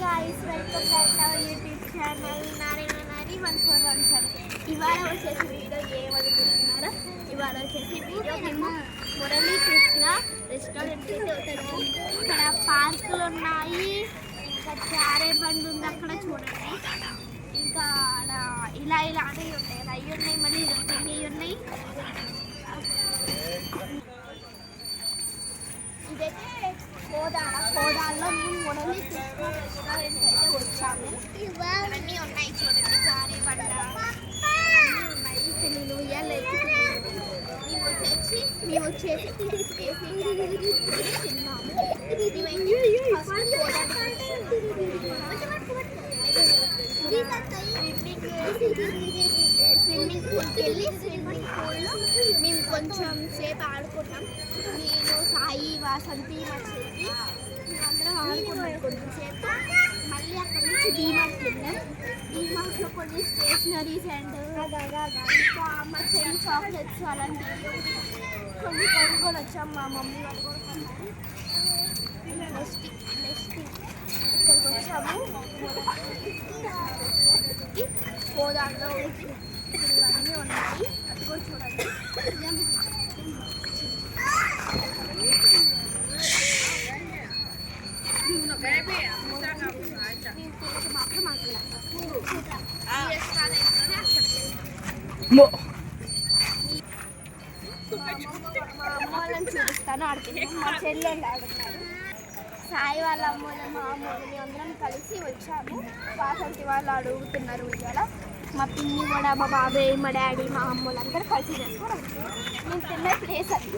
guys, welcome back to our YouTube channel Nari 1417. ఇవాళ వచ్చేసి video ఏమనుకుంటున్నారో ఇవాళ వచ్చేసి వీడియో మేము మురళీ కృష్ణ రెస్టారెంట్ ఇక్కడ పార్కులు ఉన్నాయి, ఇంకా చారే బండి ఉంది అక్కడ చూడండి, ఇంకా ఇలా అవి ఉంటాయి అవి ఉన్నాయి, మళ్ళీ ఇవి ఉన్నాయి. ఇదైతే కోదాల్లో మేము మురళీ కృష్ణ రెస్టారెంట్ అయితే వచ్చాము. ఇవన్నీ ఉన్నాయి చూడండి, చారే బండ ఉన్నాయి, పిల్లలు ఉయ్యాలు మేము వచ్చేసి తిన్నాము. స్విమ్మింగ్ పూల్కి వెళ్ళి స్విమ్మింగ్ పూల్లో మేము కొంచెం సేపు ఆడుకున్నాం. నేను సాయి వాసంతి మా చెల్లి అందరం ఆడుకున్నాం కొంచెం సేపు. మళ్ళీ అక్కడ నుంచి డీమార్ట్కి వెళ్ళాం. డీమార్ట్లో కొన్ని స్టేషనరీస్ అండ్ ఇంకా మా చెల్లి చాక్లెట్స్ అలాంటివి కొన్ని కొనుక్కొని వచ్చాం. మా మమ్మీ వాళ్ళు కొనుక్కున్నారు. నెక్స్ట్ ఇక్కడికి వచ్చాము. గోదావరిలో ఇవన్నీ ఉన్నాయి, అది కూడా చూడండి. మా అమ్మ వాళ్ళని చూపిస్తాను, ఆడుతున్నాను. మా చెల్లెళ్ళు ఆడుతున్నారు. సాయి వాళ్ళ అమ్మలు మా అమ్మని అందరం కలిసి వచ్చాము. వాసంతి వాళ్ళు అడుగుతున్నారు ఇవాళ. మా పిన్ని కూడా, మా బాబాయ్, మా డాడీ, మా అమ్మలు అందరూ కలిసి చేసుకొని మేము తిన్న ప్లేస్ అది.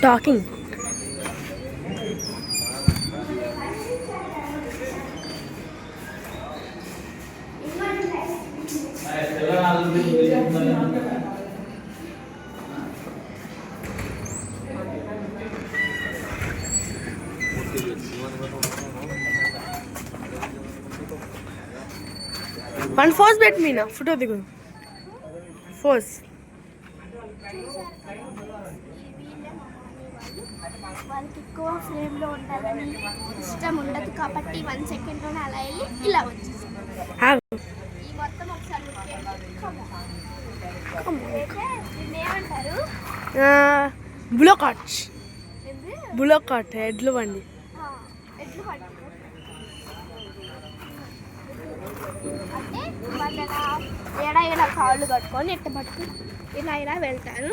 టాకింగ్ వన్ ఫోర్స్ పెట్టి మీనా ఫోటో దిగు. ఫోర్స్ వాళ్ళకి ఎక్కువ ఫ్రేమ్లో ఉండాలని ఇష్టం ఉండదు కాబట్టి 1 సెకండ్లోనే అలా వెళ్ళి ఇలా వచ్చేసి ఈ మొత్తం ఒకసారి ఏమంటారు బులోకాట్ ఎడ్ల బండి. ఎడ్లు బండి అంటే వాళ్ళు ఇలా కాళ్ళు కట్టుకొని ఎట్ట పట్టుకుని ఇలా వెళ్తారు.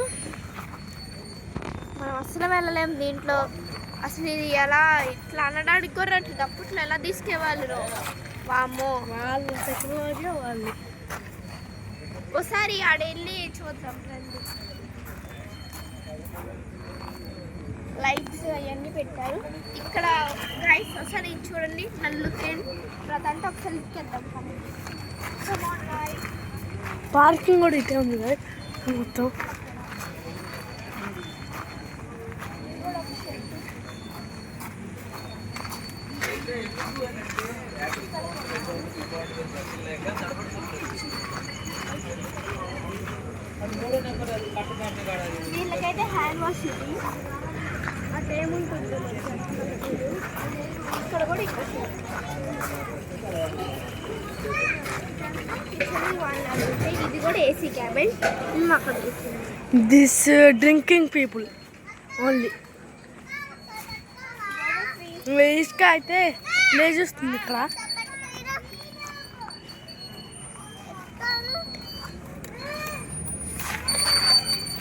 మనం అసలు వెళ్ళలేము దీంట్లో. అసలు ఇది ఎలా ఇట్లా అనడానికి కూడా అప్పట్లో ఎలా తీసుకెళ్ళాలి వామ్మో వాళ్ళు టెక్నాలజీ వాళ్ళు. ఒకసారి ఆడ వెళ్ళి చూద్దాం రండి. లైట్స్ అవన్నీ పెట్టారు ఇక్కడ గైస్. ఒకసారి చూడండి, నన్ను ప్రతంటే ఒకసారి లుక్కేద్దాం. పార్కింగ్ కూడా ఇటే ఉంది కదా మొత్తం. వీళ్ళకైతే హ్యాండ్ వాష్ ఇది అటేముంటుంది ఇక్కడ కూడా. ఇక్కడ ఇది కూడా ఏసీ క్యాబిన్. అక్కడ దిస్ డ్రింకింగ్ పీపుల్ ఓన్లీ. ఇసుక అయితే లేజొస్తుంది ఇక్కడ.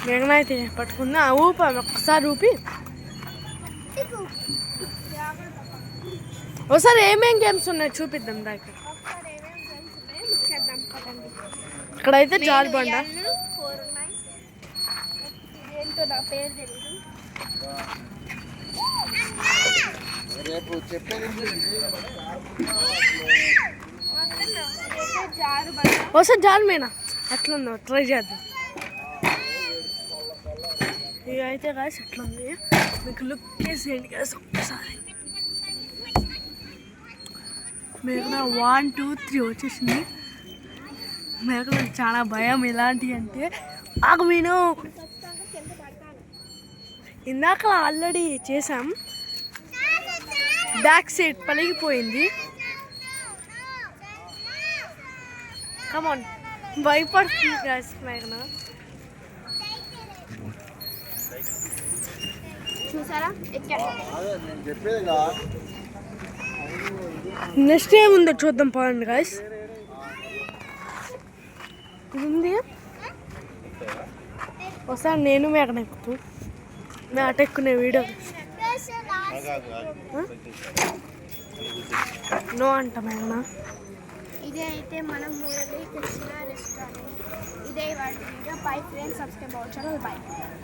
మేఘన అయితే పట్టుకుందా ఊపా ఒక్కసారి ఊపి. ఒకసారి ఏమేం గేమ్స్ ఉన్నాయి చూపిద్దాం రా. ఇక్కడైతే జాలి బండ. ఏంటో నా పేరు తెలియదు. ఒకసారి జాలి మేనా అట్లుందో ట్రై చేద్దాం. ఇక అయితే కాసి ఎట్లుంది మీకు లుక్ వేసేయండి కాసి ఒక్కసారి. మేఘన 1 2 3 వచ్చేసింది. మేకలకు చాలా భయం. ఎలాంటివి అంటే ఆకు మీను ఖచ్చితంగా కింద పడతాను. ఇందాక ఆల్రెడీ చేసాం. Back side పలిగిపోయింది. కమాన్ భయపడుతుంది గాయస్ మేఘన. చూసారా ఎక్కడ నెక్స్ట్ ఏముందో చూద్దాం పదండి గాయస్. ఇది ఉంది. ఒకసారి నేను మేఘన ఎక్కుతూ మేట ఎక్కునే వీడియో నో అంట మేఘన. ఇదే అయితే మనం మురళీ కృష్ణ రెస్టారెంట్. ఇదే వాటి వీడియో. బై ఫ్రెండ్స్, సబ్స్క్రైబ్ అవ్వచ్చు. బై.